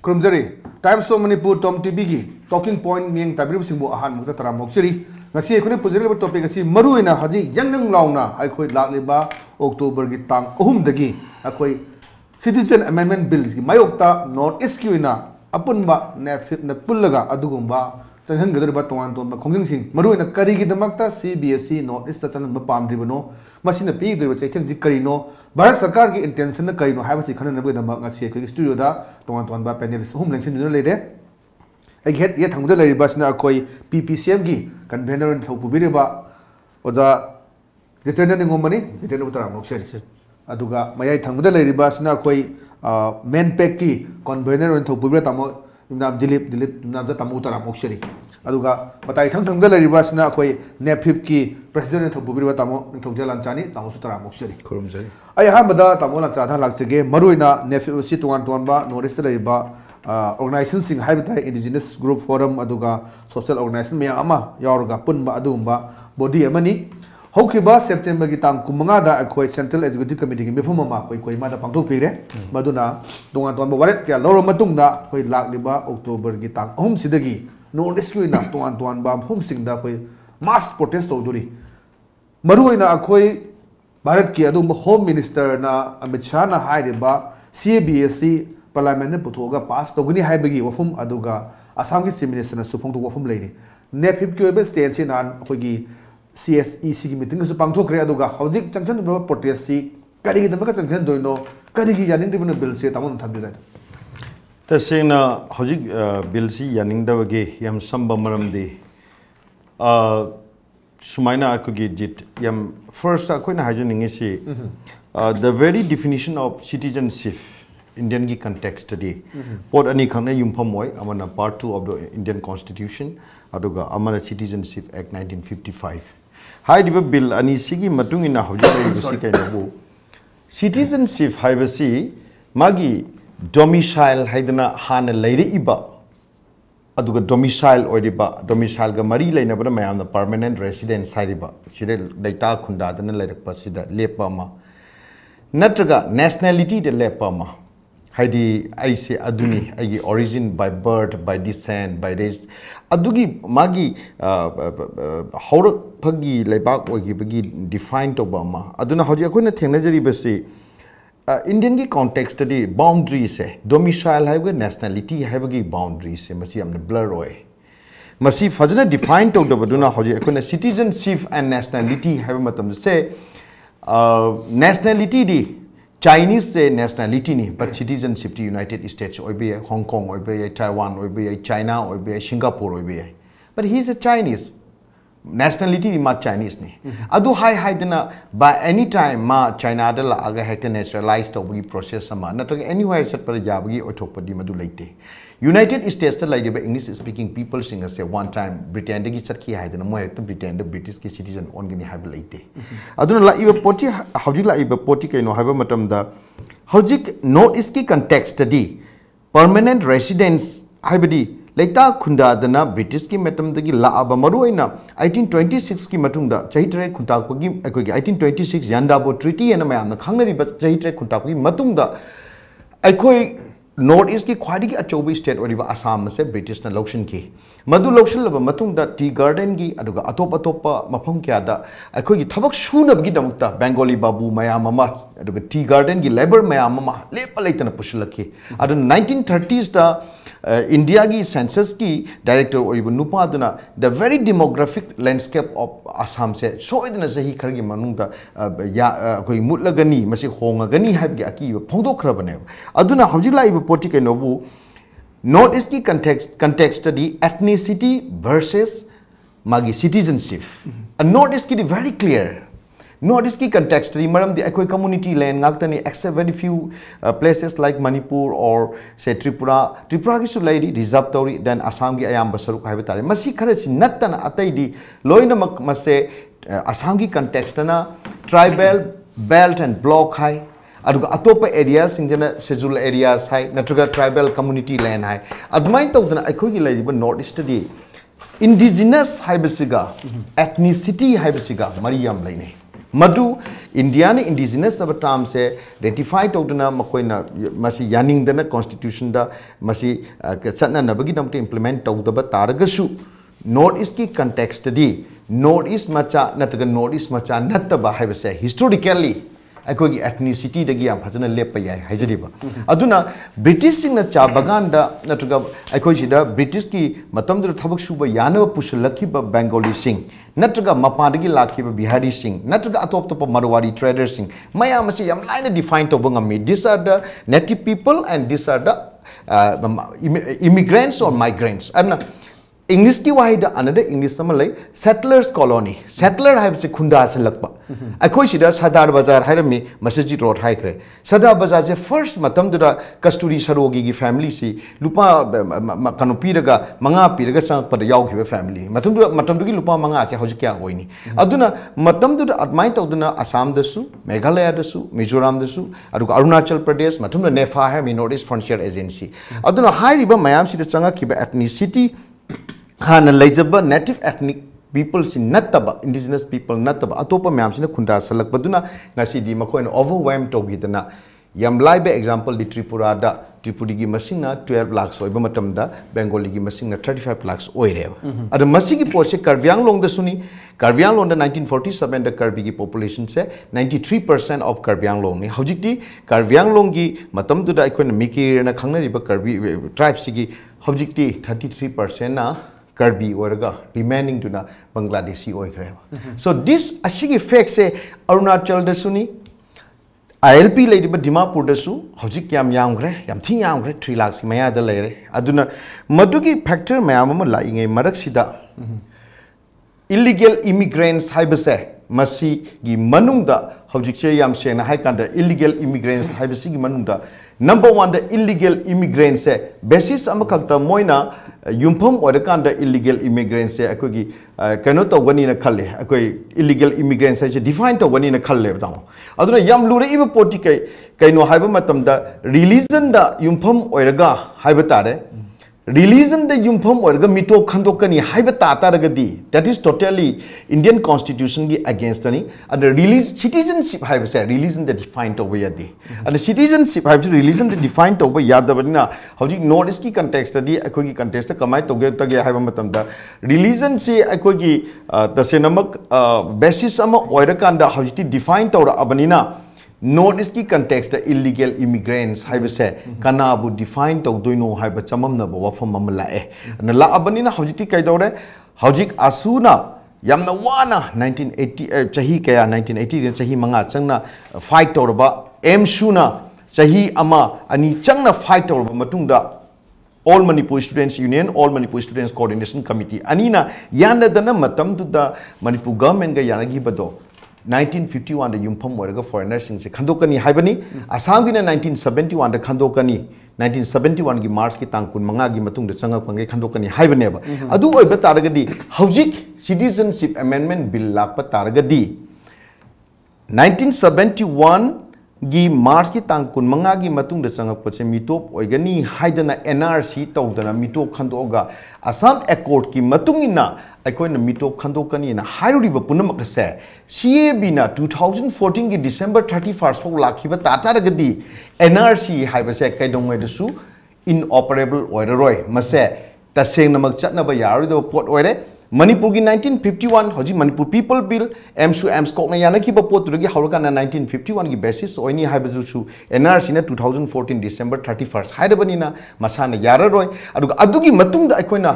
खुरमजरी times of Manipur TOMTV की talking point मियंग ताबिरु सिंबु आहान मुक्ता तराम मोक्चरी ngasi akhone pujireba topic asi maruina haji yangnang launa akhoi lakliba October gi tang 3 dagi akhoi citizen amendment bill gi mayokta north east kiuna apunba NEFIP na pullaga adugumba chanhan gadriba tongan tonba khongjing sing maruina kari gi damakta CBSE north east ta chanhan pamdribano masina pi driba chaitheng ji karino bharat sarkar gi intention na karino haibasi khanan na damak ngasi akhoi studio da tongan tonba panelists hum lengsin ni leide एक ये थंगद लरिबासना कोई PPCM की convener थौपुबिरिबा ओजा जितेंद्र निंगोंबनी जितेंद्र बुतराम नोक्सर अदुगा मयाई थंगद लरिबासना कोई main पैक की convener थौपुबिरा तमो नाम दिलीप नाम द तमो बुतराम नोक्सरी अदुगा बताई थंगद लरिबासना कोई NEFIP की प्रेसिडेंट थौपुबिरिबा तमो निंगथौजा लांचानी तमो सुतराम नोक्सरी खुरुमजरी अय हामदा तमो लांचा धा लाक्चगे मरुइना NEFIP सि तोंगान तोंबा नॉर्थ लरिबा organization हाइबता indigenous group forum aduga social organization me ama yaurga punba adumba body amani hokiba September gi tang kumanga da akhoi central executive committee gi mifum ma koi ma da pangthok pire maduna dongan ton waret kya loro matung da koi lakliba October gi tang 3 sidagi north east ki na ton ba hum sing da koi mass protest toduri maruina akhoi bharat ki adum home minister na Amit Shah na hairiba CBSE Parliament ne puthoga pass togni haibagi wafum aduga Assam ki chief minister na supong to wafum leini NEFIP ki obe stage nan khogi CSSK ki meeting su pangthokre aduga hojik changchan ba protest si kari gi damaka changchan doino kari gi yaning dibuna bill se tamon thambi da tasena hojik bill si yaning da ge yam samba maram de sumaina akogi jit yam first akoina hajening si the very definition of citizenship Indian की context today. Pot ani khane yumpam moi amana part 2 of the Indian Constitution aduga amana Citizenship Act 1955. Hai diba bill ani sigi matung ina hojai bisi kainabu. Citizenship haibasi magi domicile haidana hana leire iba aduga domicile oidiba domicile ga mari leina bana mayam na permanent residence haidiba side data khunda dana leirakpa sida lepa ma natraga nationality de lepa ma Heidi, I say aduni, I origin by birth, by descent, by race. Adugi magi how pagi lebak or gibagi defined Obama. Aduna how you couldn't think Najari basi Indian context study boundaries domicile have nationality have boundaries masi am the blur away. Masi fazna defined to the Baduna how you couldn't citizenship and nationality have matam say nationality di Chinese say nationality ni, but citizenship to United States or be Hong Kong or be Taiwan or be China or be Singapore or be. But he's a Chinese. Nationality ni ma Chinese ni. Adu high dina by any time ma China da la aga hekta naturalized or be process sama. Na to anywhere set par jabagi or top di madu laite. United States da like be English speaking people singers say one time Britain gi chat ki hai dina mo hekta Britain da British ki citizen on gani have laite. Adu la iba poti howji la iba poti kai no have matam da howji no is ki context di permanent residence haibadi Laita khunda dana British ki matam dagi la aba maruina 1826 ki matungda chahitra khunta ko gi 1826 Yandabo Treaty ena mayam na khangnari ba chahitra khunta ko gi matungda aikoi North East ki khwadi ki achobi state oriba Assam se British na loction ki madu loction laba matungda tea garden gi aduga atop mafam kya da aikoi gi thabak sunab gi damukta Bengali babu mayam ama aduga tea garden gi labor mayam ama lepa laitana pushulaki adu 1930s da India ki census ki director or even nupaduna the very demographic landscape of Assam se so idna sahi khargi manungda ya koi mutlagani masi hongagani habgi aki phongdo khrabane aduna hojila iba poti ke nobu North East ki context study ethnicity versus magi citizenship and North East ki very clear North East ki context study maram di akoi community land ngaktani except very few places like Manipur or say Tripura ki su lady reserve tori then Assam gi ayam basaruk haibe tare masi khare si natana atai di loina mak mase Assam gi context na tribal belt and block hai aduga atopa areas singena schedule areas hai natruga tribal community land hai admai tawdana akoi gi laiba North East di indigenous haibesiga ethnicity haibesiga mariyam laine madu India ne indigenous aba term se ratify tawdana makoina masi yaning dana constitution da masi chatna nabagi damte implement tawdaba taragasu North East ki context di North East macha nataga North East macha nataba haibase historically aikogi ethnicity dagi yam phajana lepa yai haijariba aduna British sing na cha bagan da nataga aikogi da British ki matam da thabak suba yana pusalaki ba Bengali sing nataga mapadagi laki ba Bihari sing nataga atop top Marwari traders sing maya masi yam line define to banga me these are the native people and these are the immigrants or migrants and English ki wahida another English samalai settlers colony settler hai se khunda se lakpa akoi sida Sadar Bazar hai me Masjid Road hai kre Sadar Bazar je first matam dura Kasturi Sarogi ki family si lupa kanopi daga manga piraga sang pada yaw ki family matam du ki lupa manga se hoji kya hoini aduna matam dura admai tawduna Assam dasu Meghalaya dasu Mizoram dasu aduga Arunachal Pradesh matam da NEFA hai me North East Frontier Agency aduna hai riba mayam sida changa ki ba ethnicity Hana Lajaba native ethnic people sin nataba indigenous people nataba atopa mayam sin khunda salak baduna ngasi di makoi overwhelmed togidana yam laibe example di Tripura da Tripuri gi masing na 12 lakhs oiba matam da Bengali gi masing na 35 lakhs oire ada masigi porse Karbiang long da suni Karbiang long da 1947 da Karbi gi population se 93% of Karbiang long ni hojikti Karbiang long gi matam du da ikon miki na khangna riba Karbi tribes gi hojikti 33% na Karbi oraga remaining to na Bangladeshi oikre so this asigi fact say Arunachal da suni ILP lady ba Dimapur da su hojik yam yamgre yam thi yamgre 3 lakhs maya da leire aduna madugi factor mayam ma la ingai marak sida illegal immigrants haibase masi gi manungda hojik che yam sena hai kanda illegal immigrants haibasi gi manungda number 1 the illegal immigrants se basis amakakta moina yumpham orakanda illegal immigrants se akogi kano tawgani na khalle akoi illegal immigrants se define tawgani na khalle btaw aduna yam lure iba poti kai kaino haiba matamda religion da yumpham oraga haiba tare religion da yumpham oraga mito khandokani haiba tataragadi that is totally Indian constitution gi against ani and religion citizenship haiba se religion that defined over yadi and citizenship haiba religion that defined over yadabana hojik North East ki context di akoi gi context kamai toge tage haiba matamda religion se akoi gi tasenamak basis ama oirakanda hojiti define tawra abanina North East ki context the illegal immigrants haiba se kanabu define tawdoino haiba chamamna ba wafam mamla na la abanina hojiti kaidore hojik asuna yamna wana 1980 chahi kaya 1980 chahi manga changna fight tawrba m shuna chahi ama ani changna fight tawrba matungda All Manipur Students Union, All Manipur Students Coordination Committee anina yanda dana matam tu da Manipur government ga yanagi bado 1951 da yumpham oraga foreigners sing se khandokani haibani Assam gi na 1971 da khandokani 1971 gi March ki tang kun manga gi matung da changak pangai khandokani haibane ba adu oi ba taragadi hojik citizenship amendment bill lakpa taragadi 1971 gi March ki tang kun manga gi matung da changak pache mitop oigani haidana NRC tawdana mitop khandoga Assam Accord ki matungina aikoina mitop khandokani na hairuriba punamak se CAB na 2014 ki December 31st fo lakhiba tataragadi NRC haibase kaidongwai dasu inoperable oiraroi mase taseng namak chatnaba yarudo pot oire Manipur ki 1951 hoji Manipur People Bill M2 M Skok na yana ki ba pot rugi hawraka na 1951 ki basis oini haibazu su NRC na 2014 December 31st haidabani na masana yararoi adugi matungda aikoina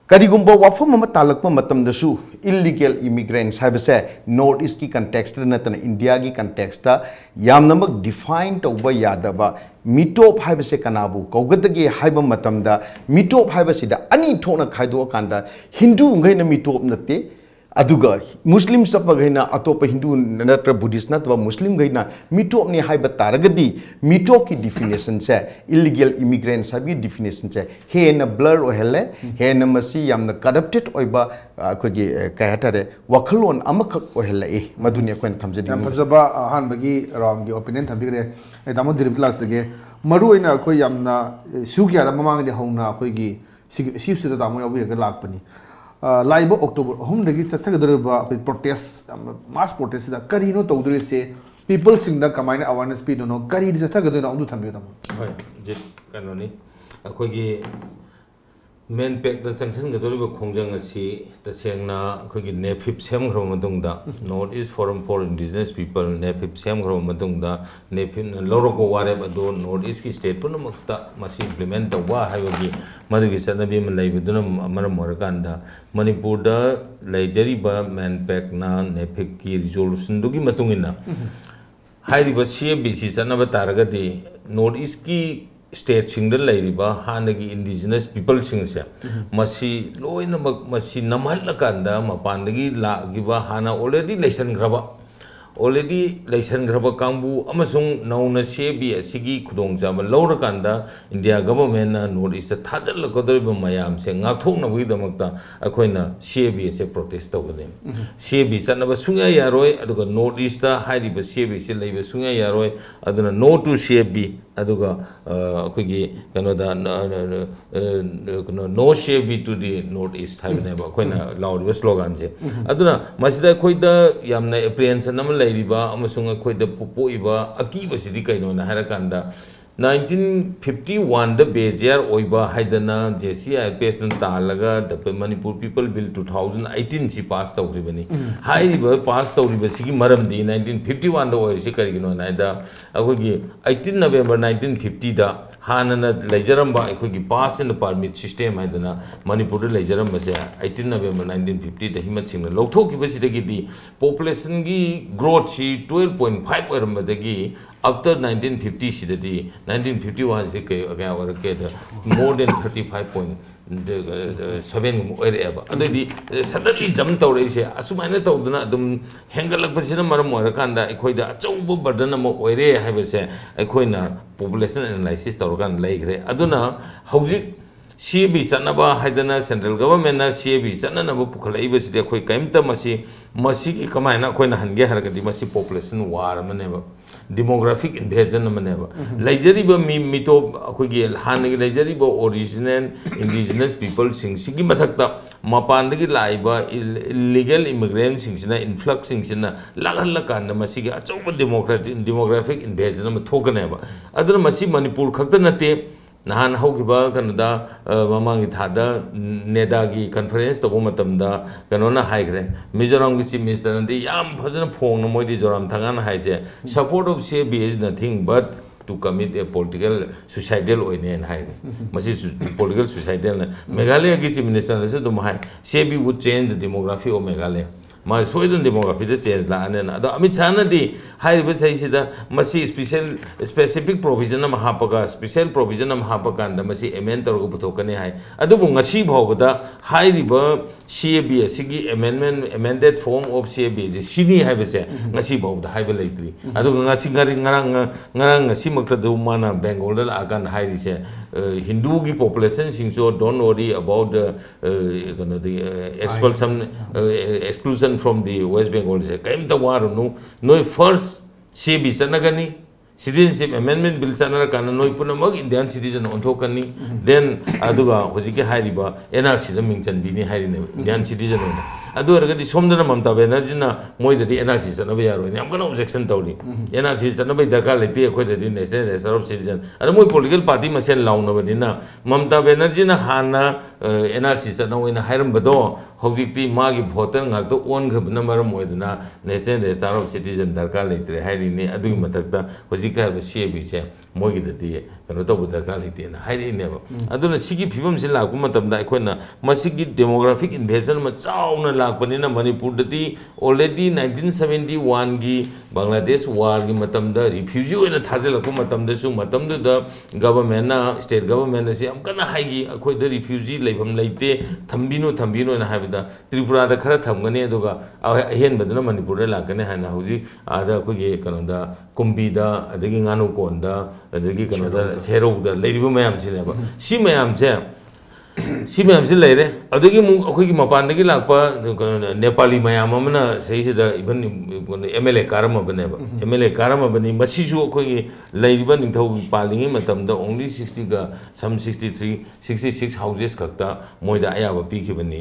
Karigumba wafam mama talakma matam dasu illegal immigrants haibase North East ki context na tan India ki context ta yam namak define tawba yadaba mitop haibase kanabu kaugadage haiba matam da mitop haibase da ani thona khaido kanda Hindu ngai na mitop natte aduga Muslim sapa gaina atopa Hindu natra Buddhist natwa Muslim gaina mitop ni haiba taragadi mitop ki definition se illegal immigrants habi definition se he na blur ohele he na masi yamna corrupted oiba kogi kahatare wakhalon amakak ohele madunia koin thamjadi yam fazaba han bagi ram gi opinion thabigre edamo dirib class ge maru ina khoi yamna sugya da mamang de hongna khoi gi sisida da mo yabi ga lakpani live October अहुमदगी चसगदरबा protest mass protest दा करीनो तौदरिसे people sing दा कमाइना awareness पीदनो करी चसगदनो अदु थम्बियो तम होय जे कनोनी अखोगी मेन पैक द जंक्शन गदोरिबा खोंजंग असि तसेंगना अखोगी नेफिप सेमग्रो मदुंगदा north east forum for indigenous people NEFIP सेमग्रो मदुंगदा नेफिप लोरोको वारे बदो नॉर्थ ईस्ट की स्टेट पुनमक्ता मसी इंप्लीमेंट तवा हाइबगी मदुगी सनबी म लैबदुना मरम मोरकांदा मणिपुर दा लैजरीबा मेन पैक ना नेफिप की रिजोल्यूशन दुगी मतुंगिना हाइरिबा सीएबीसी सनबा तारगदी नॉर्थ ईस्ट की स्टेट सिंगल लाइरिबा हानगी इंडिजिनस पीपल सिंगसे मसी लोइनमक मसी नमहल्लकांदा मपानदगी लागिबा हाना ऑलरेडी लेसन ग्रबा कांबू अमसुंग नौना सेबी असिगी खुदोंजाम लौरकांदा इंडिया गवर्नमेंट ना नॉर्थ ईस्ट थाजल्लकदरिबा मयाम से ngathoknabagidamakta अखोइना सेबी से प्रोटेस्ट तौगने सेबी चनबा सुंगा यारोय अदुगा नॉर्थ ईस्ट ता हाइरिबा सेबी से लैबा सुंगा यारोय अदुना नो टू सेबी अदुगा अखोगी कनोदा no CAB to the north east हाइबनेबा अखोइना लाउडबा स्लोगन से अदुना मसिदा अखोइदा यामना एप्रिहेंशन नम लैरिबा अमसुंग अखोइदा पोपोइबा अकीबसिदि कैनोना हारकांदा 1951 द बेजियर ओइबा हाइदना जेसीआईपीएस न तालगा द मणिपुर पीपल बिल 2018 सी पास तौरिबनी हाइरिबा पास तौरिबा सिगी मरमदी 1951 द ओइसि करिगिनो नाइदा अखोगी 18 नवंबर 1950 दा हानना लेजरम्बा अखोगी पास इन परमिट सिस्टम हाइदना मणिपुर लेजरम्बा से 18 नवंबर 1950 द हिमत सिंह लौथोकिबसिदगी पॉपुलेशन की ग्रोथ सी 12.5 ओरमबदगी आफ्टर 1950 सिददी 1951 से क्या औरके मोर देन 35.7 ओरेबा अददी सडनली जम तौरे से असुमाइना तौदना अदुम हेंगलकबसिना मरम ओरकांदा अखोइदा अचौब बर्डन अम ओरे हाइबसे अखोइना पॉपुलेशन एनालिसिस तौरकान लैग्रे अदुना हौजिक सीबी चनबा हाइदना सेंट्रल गवर्नमेंट ना सीबी चननब पुखलाइबसिदे अखोइ कैमता मसी कमाइना अखोइना हनगे हरगदी मसी पॉपुलेशन वार मनेबा demographic invasion maneba laijaribा मितो अखोगी हानगी लैजरीबा ओरिजिनल इंडिजिनस पीपल सिंगी मथक्ता मपानदगी लाइबा इलीगल इमिग्रेंट सिंगसिना इन्फ्लक्स सिंगसिना लागहल्लकांदा मसिगी अचौबा डेमोग्राफिक इन्वेजन म थोकनेबा अदर मसी मणिपुर खक्त नते नहान हौगिबा कनदा ममांगी थादा नेदागी कॉन्फ्रेंस तबो मतमदा कनोना हाइग्रे मिजोराम की चीफ मिनिस्टर नदी याम फजन फोंग मोदी जोराम थंगान हाइसे support of CAB is nothing but to commit a political suicidal oine and hide masi political suicidal Meghalaya ki chief minister se dum hai sebi would change the demography of Meghalaya ma soidun demography de change la ane na Amit Shah na di hai be sai sida masi specific provision ma hapaga special provision ma hapaga da masi amend tor go puthokane hai adu bu ngasi bhawda hai riba CAB asigi amended form of CAB je sini hai be se ngasi bhawda hai be laitri adu ngasi ngarang ngasi makta du mana Bengal la agan hai ri se Hindu ki population sing so don't worry about the expulsion exclusion from the West Bengal se kaim ta war no first CB sanagani citizenship amendment bill sanara kana noi punamag Indian citizen onthokani then aduga hojiki hairiba NRC da mingchan bini hairine Indian citizen ona adu aragadi somdana Mamata Banerjee na moidadi NRC sanaba yaroi ne amkana objection tawri NRC sanaba darkar leti akhoi dadi national register of citizen adu moi political party masen launa badina Mamata Banerjee na hana NRC sanawai na hairam bado hojikti magi voter ngak to on ghabna maram moidana national register of citizen darkar leti hairine adu matakta hojikar ba CAB se moigi dadi kano to darkar leti na hairine ba aduna sigi phibam se lakku matamda akhona masigi demographic invasion ma chauna lakpanina Manipur dati already 1971 gi Bangladesh war gi matamda refugee oina thajelaku matamda su matamda da government na state government se amkana haigi akhoi da refugee leibam leite thambino na habida Tripura da khara thamgani aduga ahen badana Manipur da lakane hana hauji ada akhoi ge kanoda kumbi da adagi nganu konda adagi kanoda serou da leiba mayam se ba si mayam se C ma'am से लेरे अदगी मु अखोई की मपान दगी लाकपा नेपाली मयाम अमना सही से the even MLA कारम बने बा एमएलए कारम बनी मसीजु अखोई की लेरिबा निंगथौ पालिंगी मतम द ओनली 60 का सम 66 हाउसेस खक्ता मोइदा अयाबा पीखि बनी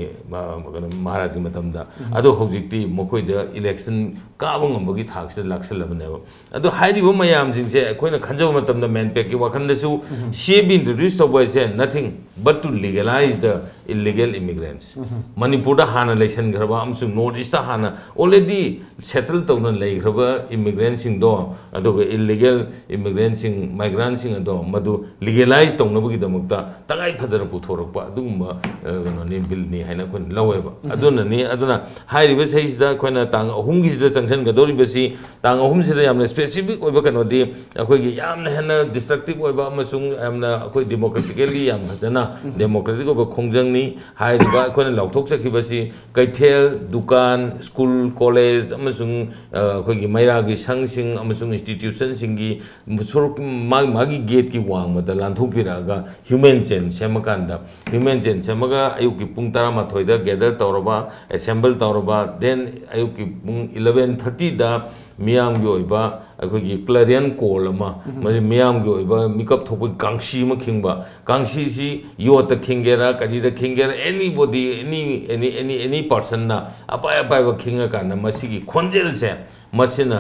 महाराज की मतम दा अदो हौजिकती मखोई the election Cabo ngambagi thakse laksalabane ba ado hairibo mayam jingse akoina khanjaba matam da man pack ki wakhanda su she be introduced to boy say nothing but to legalize the illegal immigrants manipur da hana election graba amsu north east da hana already settled to na lei graba immigrants sing do ado illegal immigrants sing migrants sing ado madu legalize to na bagi damakta tagai phadara puthorokpa adumba ni bill ni haina kon laweba aduna ni aduna hairibo sai da koina tang ahumgi da sanction gadori basi tang ahum se yamna specific oiba kanodi akoi gi yamna hena destructive oiba amasung yamna akoi democratically yam khajana democratic oba khongjang ni hairiba akoi lauthok sakhi basi kaithel dukan school college amasung akoi gi maira gi sangsing amasung institution singi musorok magi gate ki wang mata lanthok piraga human chain semakanda human chain semaga ayuki pung 13 da gather tawraba assemble tawraba then ayuki pung 11:30 da miyam gi oiba akogi clarion call ama mari miyam gi oiba mikap thok gangshi ma khingba gangshi si yota khingera kadi da khingera anybody any person na apa ba khinga kana masigi khonjel se masina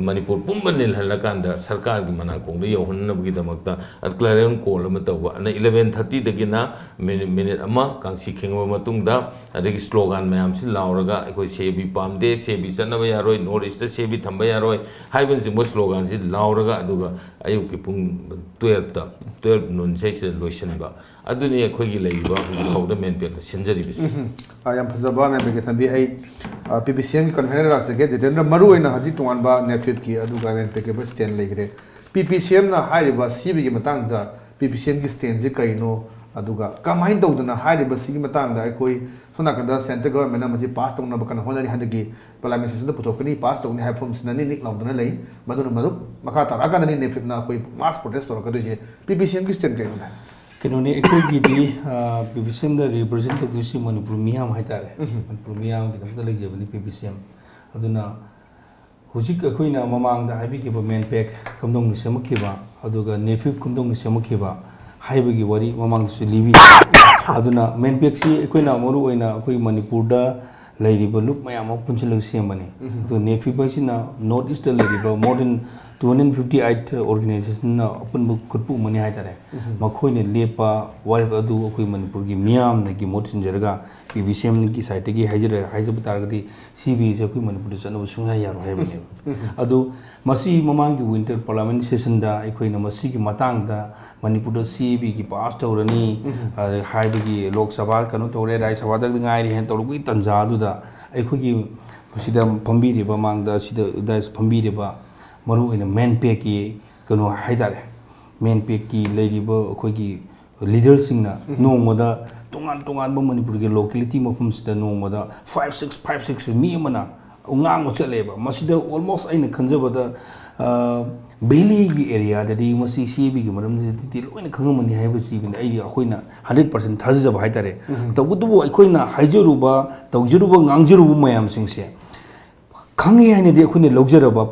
manipur pumbanil halakanda sarkar gi mana kong de yohunna gi damakta at clarion call ama tawa na 11:30 dagina minute ama gangshi khingba matungda adegi slogan mayam si lauraga akoi sebi pamde sebi chanaba yaroi north east sebi thamba yaroi haibun si mo slogan si lauraga aduga ayuk ki pung 12 nun sei se loisanba aduni akoi gi leiba hawda men pe sinjari bis ayam phazaba men be thambi ai PPCM ki convener ra se jitendra maru ina haji tuan ba NEFIP ki aduga men pe ke ba stand legre PPCM na hairiba CB ki matang da PPCM ki stand je kaino aduga kamain dawduna hairiba sigi matang da akoi sona kada center government na maji pass tawna bakan honari hadagi parliament session da putokani pass tawni have forms na ni lawduna lei maduna maru makha taraga ni NEFIP na koi mass protest tor kadu je PPCM ki stand kaino na kenoni ekoi gidi PPCM da representative si manipur miyam haitare manipur miyam ki damda legje bani PPCM aduna hujik akoina mamang da habi ki main pack kamdong ni semakhiba aduga NEFIP kamdong ni semakhiba haibagi wari mamang su libi aduna main pack si akoina moru oina akoi manipur da leiriba loop mayam punchilang semani adu NEFIP si na north east leiriba more than 258 organization na open book kutpu mani haitare makhoi ne lepa warib adu akoi manipur gi miyam na gi motin jerga PPCM ki site gi haijab targadi CB je akoi manipur da chanu sungha yaro haibane adu masi mamang gi winter parliament session da akoi na masi gi matang da manipur da CB gi pass tawrani haibagi lok sabha kanu tawre rai sabha da ngai ri hen tawrugui tanja du da akoi gi masida phambi ri ba mang da sida da phambi ri ba maru ina main pack ki kano haidare main pack ki leiriba khoi gi leader sing na no moda tongan ba manipur ge locality mafum sida no moda 5656 mi mana ungang mo chaleba masida almost aina khanjaba da Bailey gi area da di masi CB gi maram di loina khangamani haiba si bin ai akoina 100% thajaba haitare tabudu akoina haijaruba tawjaruba ngangjaruba mayam sing se Kangi hani dia kuni logger ba,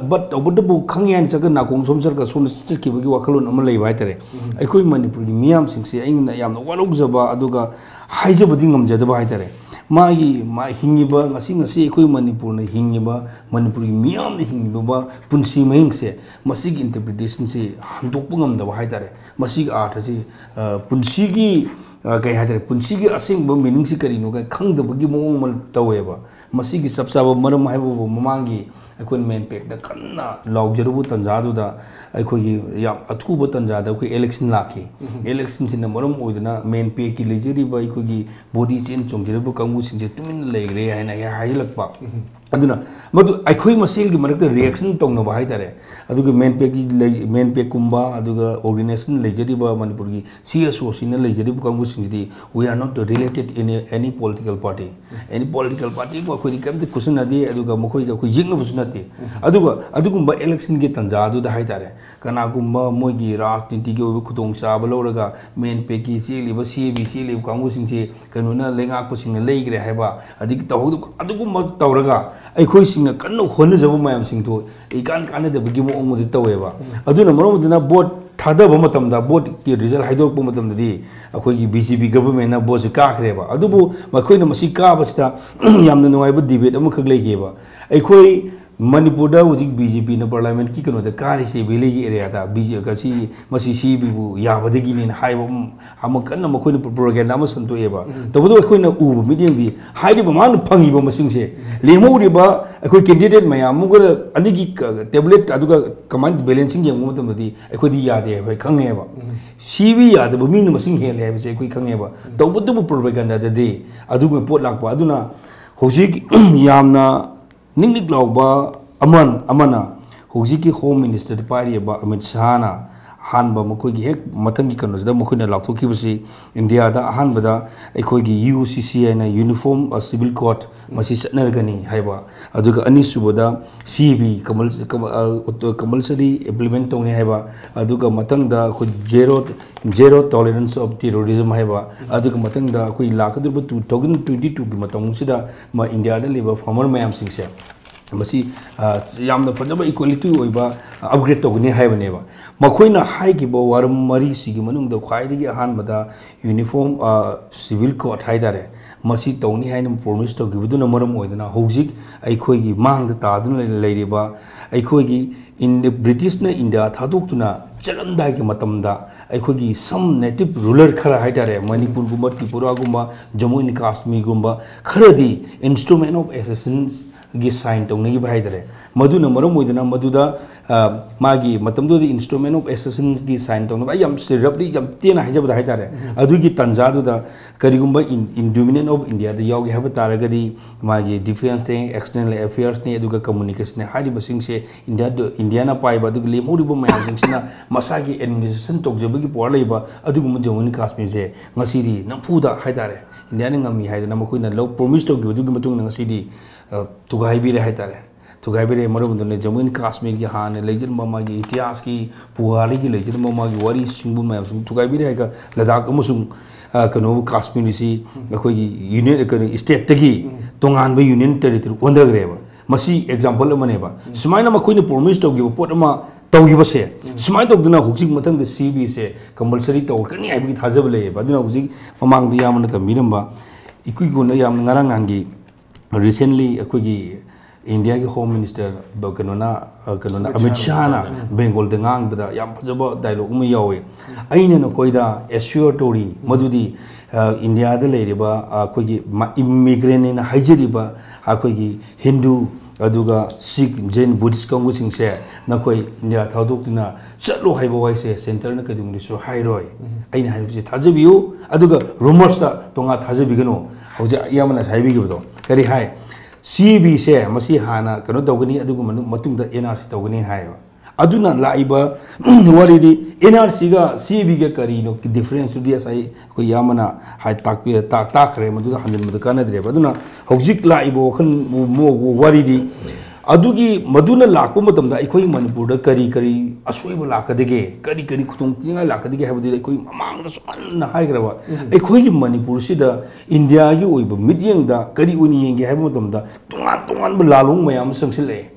but abudabu kangi hani saga na kong somsar ka son ciki bagi wakalun amalai baitere. Aikoi manipur di miyam singsi aing na yam na walogza ba aduga haija badi ngam jada ba baitere. Ma hingi ba ngasi aikoi manipur na hingi ba manipur di miyam na hingi ba punsi mahing se masig interpretation se handok pungam da ba baitere. Masig art se punsi gi kai hadare punsi gi asing ba meaning si kari no kai khang da bagi mo mal tawe ba masi gi sabsa ba maram hai bo mamangi akon main pack da kanna lawjeru bu tanja du da akoi gi ya atku bu tanja da koi election laki election sin maram oidna main pack ki lejeri ba akoi gi body chain chongjeru bu kamu sin je tumin legre hai na ya hai lakpa aduna madu aikhoi masil gi marakta reaction tongna ba haidare aduga main peg kumba aduga organization lejari ba manipur gi CSOC na lejari bu kangu singdi we are not related in any political party ko khoi kam de kusun adi aduga mokhoi ga khoi jingna busunati aduga election gi tanja adu da haidare kana gumba moi gi rajniti gi obu khutong sa ba loraga main peg gi sili ba CBC le kangu singje kanuna lenga ko singna leigre haiba adik tahu aduga tawraga aikhoi singna kanno hon jabu mayam singto ikan kan de bigi mo omudi taweba aduna maromudina bot thada ba matam da bot ki result haidor po matam di akhoi gi BJP government na bot ka khreba adubu makhoi na masi ka basita yamna nuai ba debate am khag leigeba aikhoi Manipur da ujik BJP na parliament ki kano da kari se belegi area da BJP kasi masi CB bu ya badegi ni hai ba ham kan na makhoi na propaganda ma santo eba tabudo akhoi na u medium di hai di ba man phangi ba masing se lemo ri ba akhoi candidate mayam mu ga ani gi tablet aduga command balancing yang mu tam di akhoi di ya de ba khange ba CB ya da ba mi na masing he le ba se akhoi khange ba tabudo bu propaganda da de aduga pot lak ba aduna hojik yamna ning lauba amana hojiki home minister pari ba Amit Shah na hanba mokoi gi hek matangi kanu da mokoi na lakto ki basi India da hanba da ekoi gi UCC na uniform civil court masi satnar gani haiba aduga ani suboda CB compulsory implement tong ni haiba aduga matang da ko zero tolerance of terrorism haiba aduga matang da koi lakadu 2022 gi matang sida ma India da liba farmer mayam singse masi yamna fajaba equality oiba upgrade togni haibane ba makoina hai gi bo waram mari sigi manung da khwai digi ahan bada uniform civil court haidare masi tawni haina promise to gibuduna maram oidana hojik aikhoi gi mang da taduna leiriba aikhoi gi in the British na India thadok tuna chalamdai gi matamda aikhoi gi some native ruler khara haidare Manipur gumba Tripura gumba Jammu and Kashmir gumba khara di instrument of assistance gi sign tongna gi baidare maduna maram oidana maduda magi matamdo di instrument of assistance gi sign tongna ba yam serapli yam tena hajabda haidare adugi tanja du da karigumba in dominant of India da yogi have taragadi magi defense thing external affairs ni aduga communication hari basing se India na pai ba dugli moribo mayang sina masagi administration tokjabagi por leiba adugum Jammu and Kashmir se ngasiri nafuda haidare India ni ngami haidana makoina law promise to gi dugi matung ngasiri तुगाइबी रे हाइतारे तुगाइबी रे मरबुन ने Jammu and Kashmir की हान laser mama की इतिहास की पुहारी की laser mama की वारी सिंबु में तुगाइबी रे का लद्दाख अमसुंग कनो कश्मीर सी अखोई यूनियन कनो स्टेट तगी तोंगान बे यूनियन टेरिटरी वंदगरेबा मसी एग्जांपल मनेबा सुमाइना मखोइने प्रोमिस तोगिबो पोट अमा तौगिबसे सुमाइ तौदना हुजिक मथंग CB से कंपलसरी तौरकनी आइबी थाजब लेबा दुना हुजिक ममांग द यामना त मिरंबा इकुइ गुना याम ngarang nangi recently akogi India ki home minister kanona Amit Shah na Bengal de ngang bada yam phajaba dialogue mu yawe aina no koida assure tori madudi India da leiriba akogi immigrant na haijeriba akogi Hindu aduga Sikh Jain Buddhist kangu singse na koi India thaudokna chatlo haiba waise center na kadung so hairoi aina haibse thajabiu aduga rumors ta tonga thajabigano hoja yamana haibigibdo kari hai CB se masi hana kano tawgani adugu matung da NRC tawgani haiba aduna laiba waridi NRC ga CB ga kari no difference di sai ko yamana hai tak khre madu hanjin madu kana dire aduna hojik laibo khan mo waridi adugi maduna lakpa matamda aikoi Manipur da kari asoiba lakadege kari khutong tinga lakadege habadi aikoi mamang da soan na haigraba aikoi gi Manipur sida India gi oiba midyang da kari uni yenge habu matamda tongan ba lalong mayam sangsile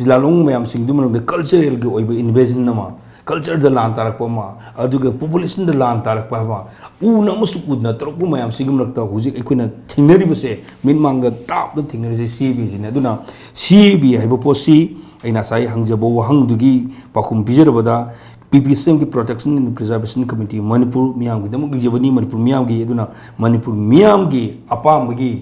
lalong mayam sing du manung da cultural gi oiba invasion nama culture da lan tarak pa ma aduga population da lan tarak pa ma una musukud na tropu mayam sigum rakta hujik ekoina thingnari base min manga tap da thingnari se CB jina aduna CB haibo posi aina sai hangjabo hangdugi pakhum bijarabada PPCM ki protection and preservation committee Manipur miyam gi damuk jabani Manipur miyam gi aduna Manipur miyam gi apam gi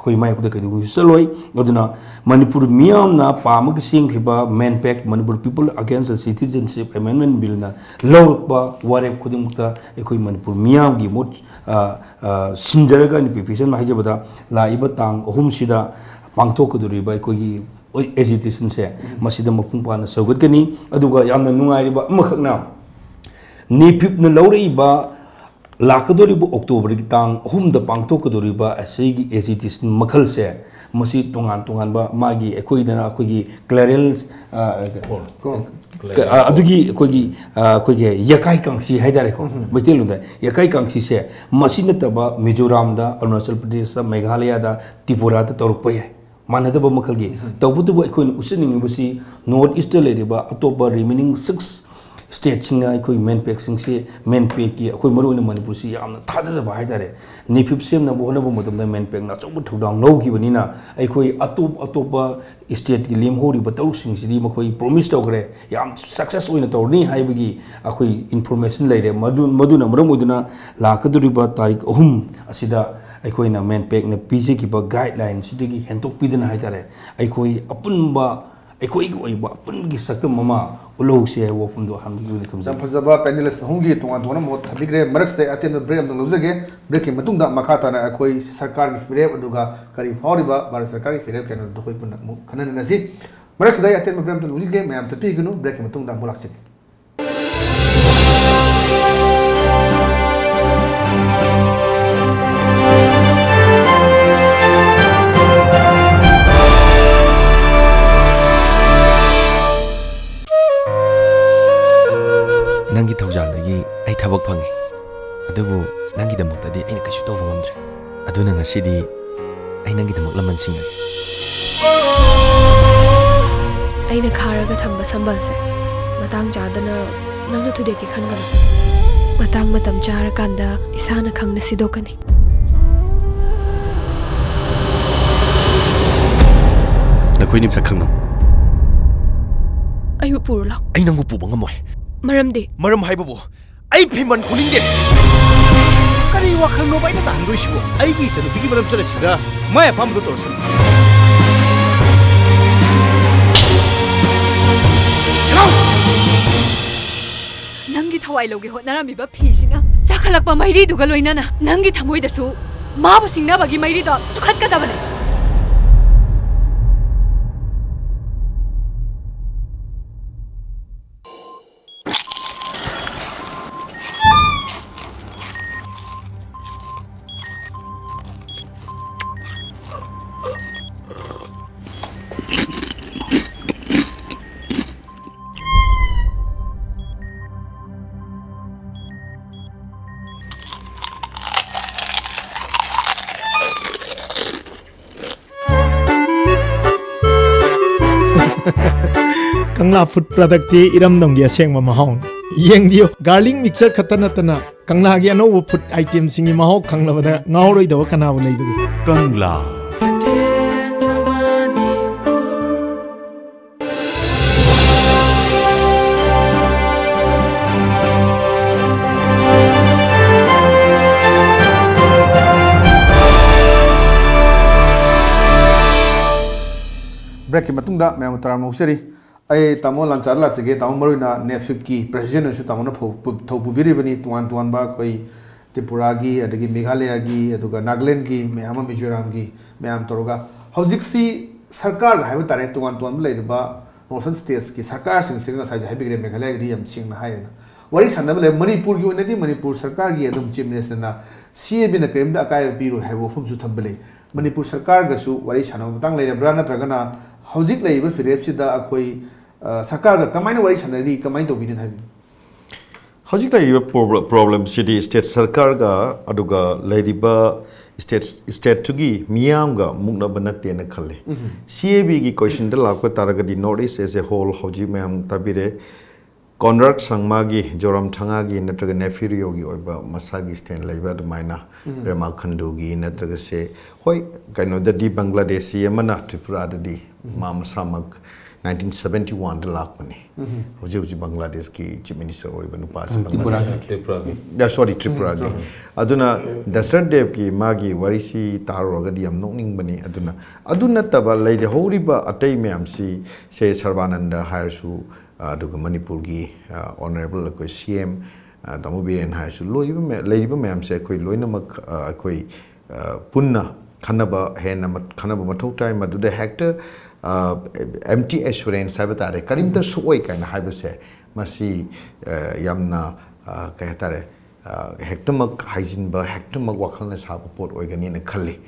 khoi mai kuda kadu saloi aduna Manipur miyam na pamag sing khiba main pack Manipur people against the citizenship amendment bill na lawpa warep khudumta ekhoi Manipur miyam gi mot sinjaraga ni PPCM ma hajabada la iba tang ahum sida पांगथोकदोरिबा अखोगी agitation से मसिदा मपुंग पाना सौगतकनी अदुगा यामना नुंगाइरिबा अमखकना नेफिप न लौरइबा लाकदोरिबा October की तांग अहुमदा पांगथोकदोरिबा असेगी agitation मखल से मसी तोंगान तोंगानबा मागी अखोइदना अखोगी clearance अदुगी अखोगी यकाई कांगसी हाइदारेको बैतेलुदा यकाई कांगसी से मसी नतबा मिजोराम दा अरुणाचल प्रदेश मेघालय दा त्रिपुरा दा तौरप याय मानदब मखलगी तौबुदब अखोइन उसिनिंगबसी नॉर्थ ईस्ट लेरिबा अतोपा रिमेनिंग 6 स्टेट सिंगना अखोई मेन पैक सिंगसे मेन पैक की अखोई मरुइन मणिपुर से यामना थाजजबा हाइदारे नेफिप सेमना बोहनबो मतमदा मेन पैक ना चौब थौदांग लौखिबनिना अखोई अतोपा स्टेट की लेमहोरिबा तरुक सिंगसिदी मखोई प्रॉमिस तौगरे याम सक्सेस ओइना तौरनी हाइबगी अखोई इन्फॉर्मेशन लेरे मदुना मरम ओइदुना लाकदुरिबा तारीख 3 असिदा अखोइना मेन पैक ने पीजे की गाइडलाइन सिदगी हेंतोक पिदना हाइदारे अखोई अपुनबा अखोई ओइबा अपुनगी सक्तम ममा उलोसे वफुंदो हमगी युनि थमजा फजबा पैनलिस्ट होंगी तोंगा तोना मोत थबिग्रे मरक्सते अतेन ब्रेक अमदं लौजगे ब्रेक की मतुंगदा मखाताना अखोई सरकार की फिरेब अदुगा करी फावरिबा भारत सरकार की फिरेब केन दोखोई पुन खनननसी मरक्सदा अतेन ब्रेक अमदं लौजगे मैम तपीगनु ब्रेक की मतुंगदा मुलाक्सिक नंगी थौजा लगी आई थबक फंगे अदुबु नंगी दमक्तदी आइना कछु तौब ngamdre aduna ngasidi ai nangi damak laman singa aina kharaga thamba sambal se matang jadana nangna thude ki khangana matang matam chara kanda isana khangna sidokani nakoi nim sakhangno ayu purla ai nangu pu bangamoy maram haibabu ai phiman khuninge kari wakhal no baina tan doisibo ai gi sanu bigi maram chala sida mai apam do torsan nangi thawai loge hotnarami ba phisina chakhalakpa mairi duga loina na nangi thamoi dasu ma bu singna bagi mairi do chukhat ka dabane Kangla food product ती Iram दंगी असेंग महौं Young दियो garlic mixer खतना तना कंगला गी अनोब food item सिंगी महौ खंगलबदा ngauroi दव कनाबो लेबगी कंगला break की मतुंगदा मैं तराम नौसरी आई तामो लांचा लाचगे तामो मरुना नेफिप की president सु तामो न थौपुबिरिबनी तुआन तुआन बा कोई त्रिपुरा की अदगी मेघालय की अदुगा नागालैंड की मैम मिजोराम की मैम तोरगा हौजिक्सी सरकार हाइब तारे तुआन तुआन लेबा नॉर्थन स्टेट्स की सरकार सिंग सिंग साइ हाइबिग्रे मेघालय की यम सिंग हायना वरी सानब ले मणिपुर की ओनदी मणिपुर सरकार की अदुम चीफ मिनिस्टर ना सीएबी न क्रेम दा अकाय पीरो हाइबो फुमसु थबले मणिपुर सरकार गसु वरी सानब मतंग लेब्रा नत्रगना हौजिक लेब फिरेबसिदा अखोई सरकार का कमाइन वरी सानरी कमाइन तो बिदिन हाइबि हौजिक लेब प्रॉब्लम सिटी स्टेट सरकार का अदुगा लेरिबा स्टेट टुगी मियाम गा मुगना बनते न खले सीएबी की क्वेश्चन द लाप तारगदी north east as a whole हौजिक मैम तबिरे कॉन्ट्रैक्ट संगमागी जोरम थंगागी नत्रग नेफिरियोगी ओइबा मसागी स्टैंड लेबा दमाइना रेमा खंडुगी नत्रग से होय कनो ददी बांग्लादेशी यमना त्रिपुरा ददी मा मसामक 1971 द लाकपने होजे होजे बांग्लादेश की चीफ मिनिस्टर ओइबा नुपा त्रिपुरा की अदुना दशरथ देव की मागी वरिसी तारोगदी यम नोकनिंग बने अदुना तबा लेदे होरिबा अतै मैमसी से सर्बानंद हायरसु अदुगा मणिपुर की ऑनरेबल कोई सीएम तमो बीरेन हायरसु लोइबा मैम से कोई लोइनमक कोई पुन्ना Kanaba Hen Kanaba Matota Maduda Hector empty assurance Sabatare Karimta Soik and Hibase Masi Yamna Kahatare Hectomak Heisenberg Hectomak Wakalness Hapaport Organin Kali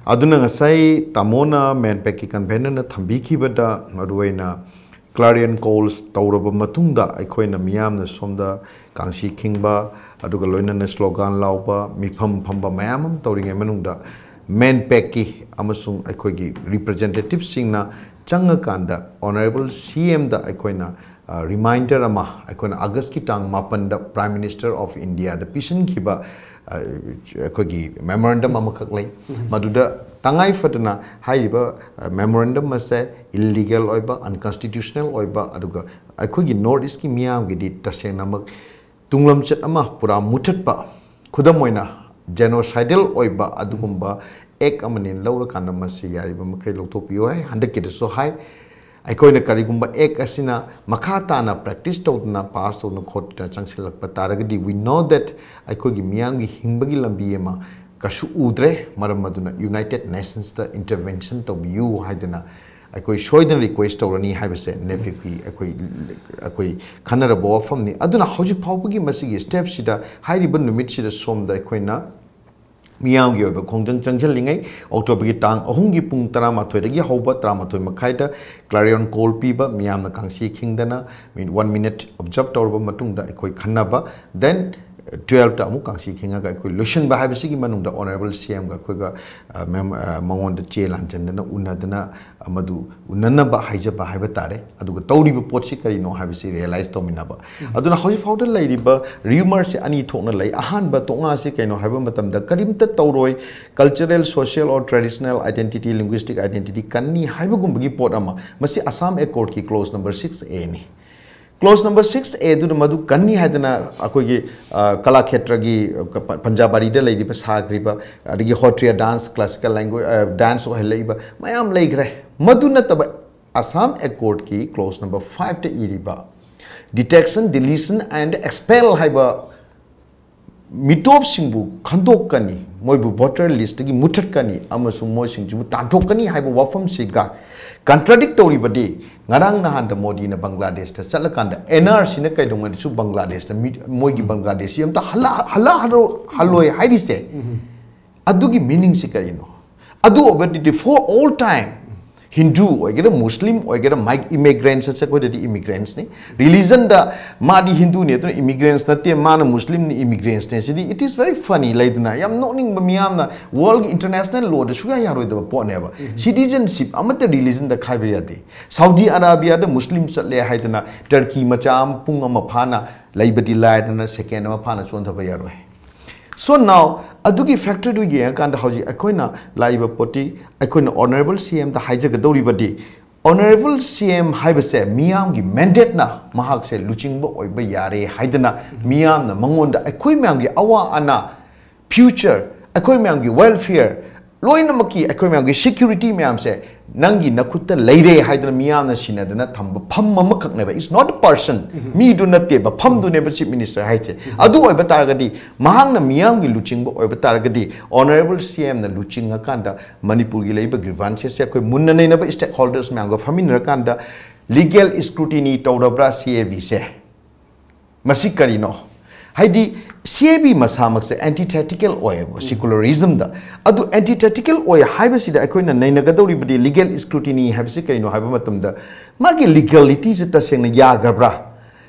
Aduna Sai Tamona Manpeki Convenor Tambiki Bada Maduena Clarion calls Tauraba Matunda Aikoina Miam the Sonda Kanshi Kingba Adugaloina slogan Lauba Mipam Pamba Mayam Tauring Emanunda Manpeki Amasung Aikogi representative Singna Changakanda Honorable CM the Aikoina reminder ama Aikoina August Kitang Mapan the Prime Minister of India the Pishin Kiba Aikogi memorandum Amakaklay Maduda Tangai Fatana Haiba memorandum must say illegal oiba unconstitutional oiba aduga Aikogi Nordiski Miam Gidi Tasenamak Tunglam Chet Ama Pura Mutatpa Kudamoina genocidal oiba adugumba ek amanin laura kana masi yariba makai lotopio hai handakid so hai aikoina karigumba ek asina makata na practice tawna pass tawna khot ta changsilak pataragadi we know that aikogi miyangi hingbagi lambi ema kashu udre maram maduna United Nations the intervention to you haidana akoi shoidan request tawrani haibase NEFIP akoi khanara bo from ni aduna hoji phawgi masigi step sida hairiba numit sida somda akoina Miam give a conjunct Changeling, October Tang, Ohungi Pung Taramatwegi, Hoba, Tramatoi Makaita, Clarion Coal Piba, Miam the Kangsi Kingdana, mean 1 minute of job Torba Matunda, Ekoi Kanaba, then 12 Tamu Kangsi Kinga, Lucian Bahabisi Manunda, Honorable CM Gakuga, Mamon the Chail and Unadana, Amadu, Unanaba Haja Bahabatare, Aduga Tori Porchikari no Habisi realized Tominaba. Aduna House Powder Lady, rumors Ani Tona Lay, Ahan Batonga Sikano Habamatam, the Karimta Tauroi, cultural, social, or traditional identity, linguistic identity, Kani Habagumbi Potama, Masi Assam Accord ki clause number 6A. Clause number 6A to the Madu Kani Hadana Akogi Kala Ketragi Panjabari de Lady Pasagriba, Adigi Hotria dance, classical language dance or Heleba, Mayam Legre, Madunataba Assam Accord Key, clause number 5 to Iriba. Detection, deletion, and expel Hiba Mitop Singbu, Kandokani, Moibu voter list, Mutakani, Amasu Moising, Tantokani, Hiba Wafam Siga. Contradictory badi ngarang nahan da modi na Bangladesh ta salakanda NRC na kaidong su Bangladesh ta moigi Bangladesh yam ta hala haloi haidi se adugi meaning si karino adu obedi for all time Hindu or get a Muslim or get a immigrants such as the immigrants ni religion da madi Hindu ni to immigrants na te mana Muslim ni immigrants ni it is very funny like na yam noning bamiam na world international law da suga yaro da po neba citizenship amata religion da khaibe yade Saudi Arabia da Muslim chatle haidana Turkey macham pung ama phana laibadi lai na second ama phana chon thaba yaro So now, adugi factor do ye kan da hoji akoina laiba poti akoina honorable CM da haija gadori badi honorable CM haibase miam gi mandate na mahak se luchingbo oiba yare haidana miam na mangonda akoi miam gi awa ana future akoi miam gi welfare loina maki akoi miam gi security miam se nangi nakutta leire haidana miam na sinadana thamba phamma makak neba is not a person mi do natte ba pham do neba chief minister haite adu oiba taragadi mahang na miam gi luchingbo oiba taragadi honorable CM na luchinga kanda Manipur gi leiba grievances se akoi munna nei neba stakeholders miam ga famin kanda legal scrutiny tawdabra CAB se masikari no haidi CAB masamak se antithetical oil secularism da adu antithetical oil haibasi da akoina nainagadori badi legal scrutiny habsi kaino haiba matam da magi legality se ta sengna yagabra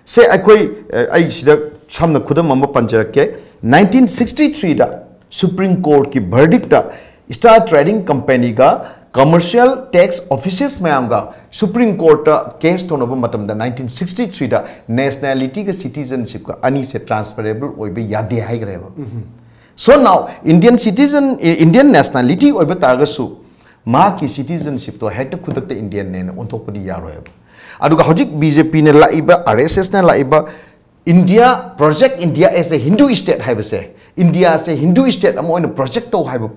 se akoi ai sida samna khudam amba panjarake 1963 da Supreme Court ki verdict da Star Trading Company ga commercial tax offices mayamga Supreme Court case to nobo matam da 1963 da nationality ka citizenship ka ani se transferable oibe yade hai greba so now Indian nationality oibe targasu ma ki citizenship to het khudak te Indian ne ontopadi yaroeba aduga hojik BJP ne laiba RSS ne laiba India project India as a Hindu state haibase India as a Hindu state among the project of Hyper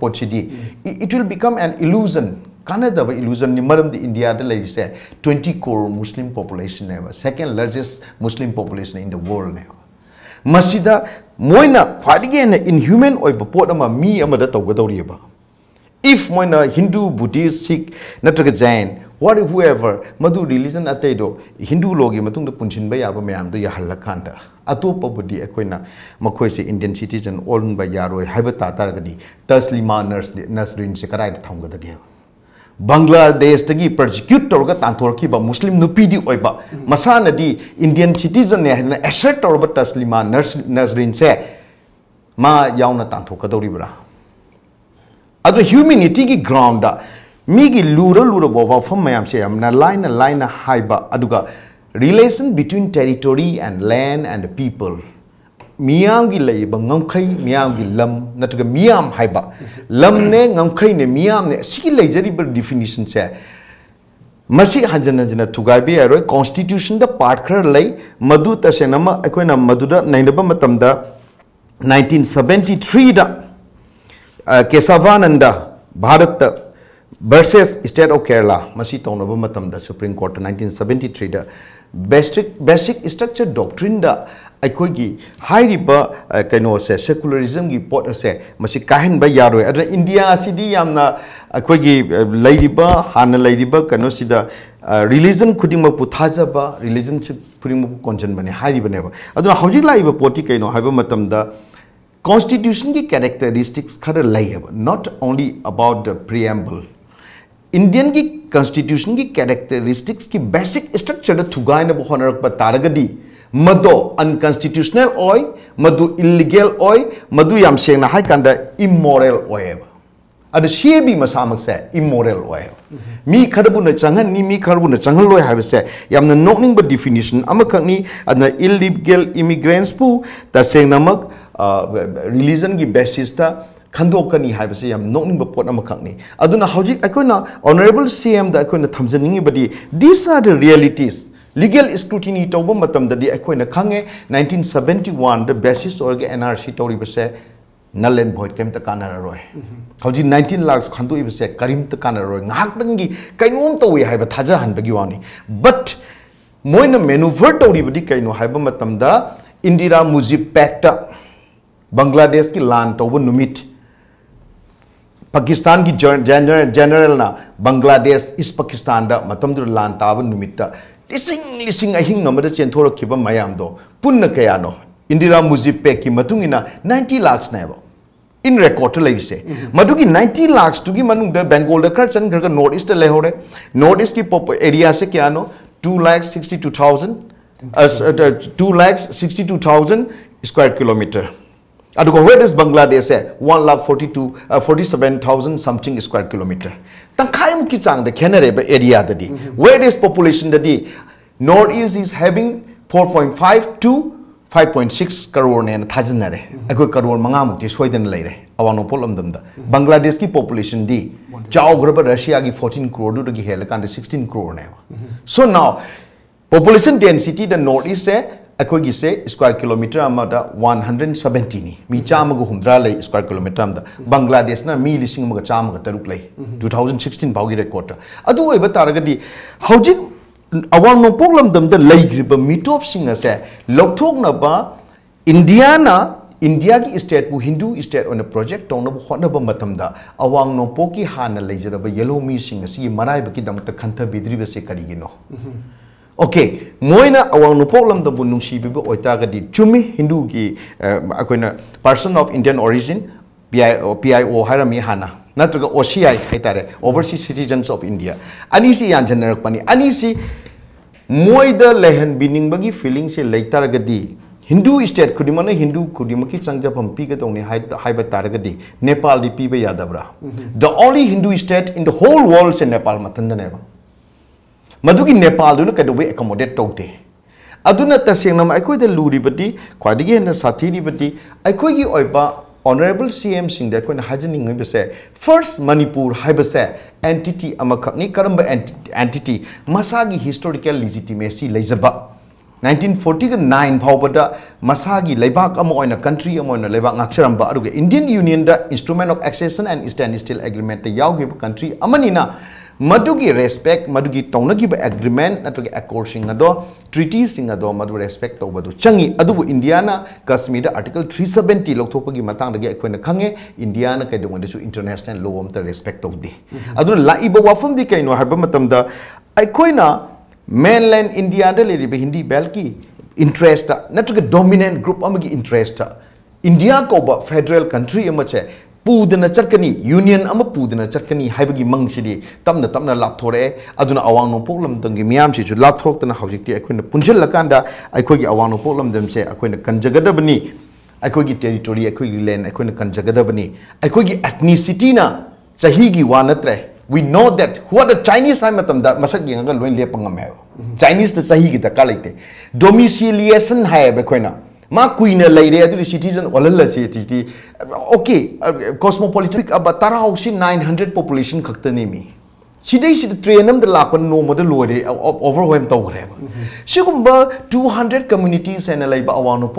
it will become an illusion. Canada illusion nimaram the India the say 20 crore Muslim population never second largest Muslim population in the world now. Masida moina quite again inhuman or port ama me amada togadoriba. if moina Hindu, Buddhist, Sikh, natraga Jain, what if whoever, madu religion ateido, Hindu logi matung the punchin bay aba mayam do yahalakanda. Atopa budi ekoina makoise Indian citizen own by Yaro, Habata Targadi, Taslima Nasrin Sekarai Tonga the game. Bangladesh tagi persecute torga tantorki ba Muslim nupidi oiba masana di Indian citizen ne assert torba taslima Nasrin se ma yauna tantoka doribra adu humanity ki ground da migi lura bova from mayam se amna line haiba aduga relation between territory and land and the people Miam gi lay ba ngamkai miam gi lam natuga miam haiba lam ne ngamkai ne miam ne si lay jari ber definition se masi hanjana jana tugai bi aroi constitution da part khar lay madu ta senama akoina madu da nainaba matam da 1973 da Kesavananda Bharat versus State of Kerala masi taunaba matam da Supreme Court 1973 da basic structure doctrine da Aikogi Hairiba Kano se secularism gi pot ase masi kahin ba yaro adra India city yamna Aikogi Ladiba Hana Ladiba Kano sida religion kudima puthaja ba religion purimu content bane Hairiba neba adra hojik lai ba poti kaino haiba matam da constitution ki characteristics khara lai not only about the preamble Indian ki constitution ki characteristics ki basic structure da thugai na bo honarak ba taragadi Mado unconstitutional oil, madu illegal oil, madu yam seng na hai kanda immoral oil. Ada shebi masamak se immoral oil. Mi karabu na changan ni mi karabu na changan loy hai se yam na nothing but definition. Amak ni ada illegal immigrants pu ta seng namak religion ki basis ta Kando kani hai se yam nothing but pot amak ni. Aduna hauji akona honorable CM da akona thamjaningi badi. These are the realities. Legal scrutiny tauba matam da di akoina khange 1971 the basis or NRC tori base null and void kem ta kana roi hauji 19 lakhs khandu ibase karim ta kana roi ngak tangi kaingom tawi haiba thaja han bagi wani but moina maneuver tori badi kaino haiba matam da Indira Mujib Pact Bangladesh ki land tauba numit Pakistan ki general na Bangladesh is Pakistan da matam dur land taba numit ta Lising ahing namada chenthora kiba mayam do punna kaya no Indira Mujib Pact ki matungina 90 lakhs neba in record lai se madugi 90 lakhs tugi manung da Bengal da kar chan gar north east le hore north east ki area se kya no 2,62,000 square kilometer adugo where is Bangladesh se 1,47,000 something square kilometer tangkai mu ki chang da khenare ba area da di where is population da di northeast is having 4.5 to 5.6 crore ne thajanare akoi crore manga mu ti soidan leire awano polam dam da Bangladesh ki population di chao graba Russia ki 14 crore du gi hela kan 16 crore ne so now population density the northeast se akoi gi se square kilometer amada 170 ni mi chama go humdra lei square kilometer am da Bangladesh na mi lising ma chama ga taruk lei 2016 bawgi record adu oi ba taraga di hojik awang no problem dam da lei griba mitop singa se lokthok na ba India ki state bu Hindu state on a project tong na bu hotna ba matam da awang no poki hana leijara ba yellow mi singa si marai ba ki dam ta khantha bidri ba se kari gi no okay moina awang no problem da bu nungsi bi oita ga di chumi Hindu ki akoina person of Indian origin PIO harami hana natraga OCI haitare overseas citizens of India anisi yan general pani anisi moida lehan bining bagi feeling se leitar ga di Hindu state kudimana Hindu kudimaki changja pampi ga tongni haiba taraga di Nepal di pi ba yadabra the only Hindu state in the whole world se Nepal matanda neba Madugi Nepal do ka we accommodate tokte aduna taseng nam aikoi da luri bati khwadigi na sathi ni bati aikoi gi oiba honorable CM sing da ko na hajani ngai bese first Manipur haibase entity amakhakni karamba entity masagi historical legitimacy leijaba 1949 phawbada masagi leibak amo oina country amo oina leibak ngakcharamba aduga Indian Union da instrument of accession and standstill agreement da yawgi country amanina Madugi respect, Madugi Tonagi agreement, Natugi accord Singado, treaties Singado, Madu respect over the Changi, Adu Indiana, Kashmir, Article 370, Lokopagi Matang, the Equina Kange, Indiana, Kadawandisu international law of the respect of the. Adu La Iba Wafum the Kaino Habamatam the Equina, mainland India, the lady Hindi Belki, interest, Natuga dominant group Amagi interest. India ko federal country amache pudana charkani union ama pudana charkani haibagi mangsidi tamna lapthore aduna awang no problem tangi miam si chu lapthok tana hojikti akoina punjil lakanda aikogi awang no problem dem se akoina kanjagadabani aikogi territory aikogi land akoina kanjagadabani aikogi ethnicity na chahigi wanatre. We know that what the Chinese time matamda masak yenga loin lepangame Chinese the chahigi ta kalite domiciliation hai akoina Ma kuina laire adu citizen walala city okay cosmopolitan aba tarausi 900 population khaktani mi sidai sid trainam da lakpan no model lore overwhelm tawre sigumba 200 communities and laiba awano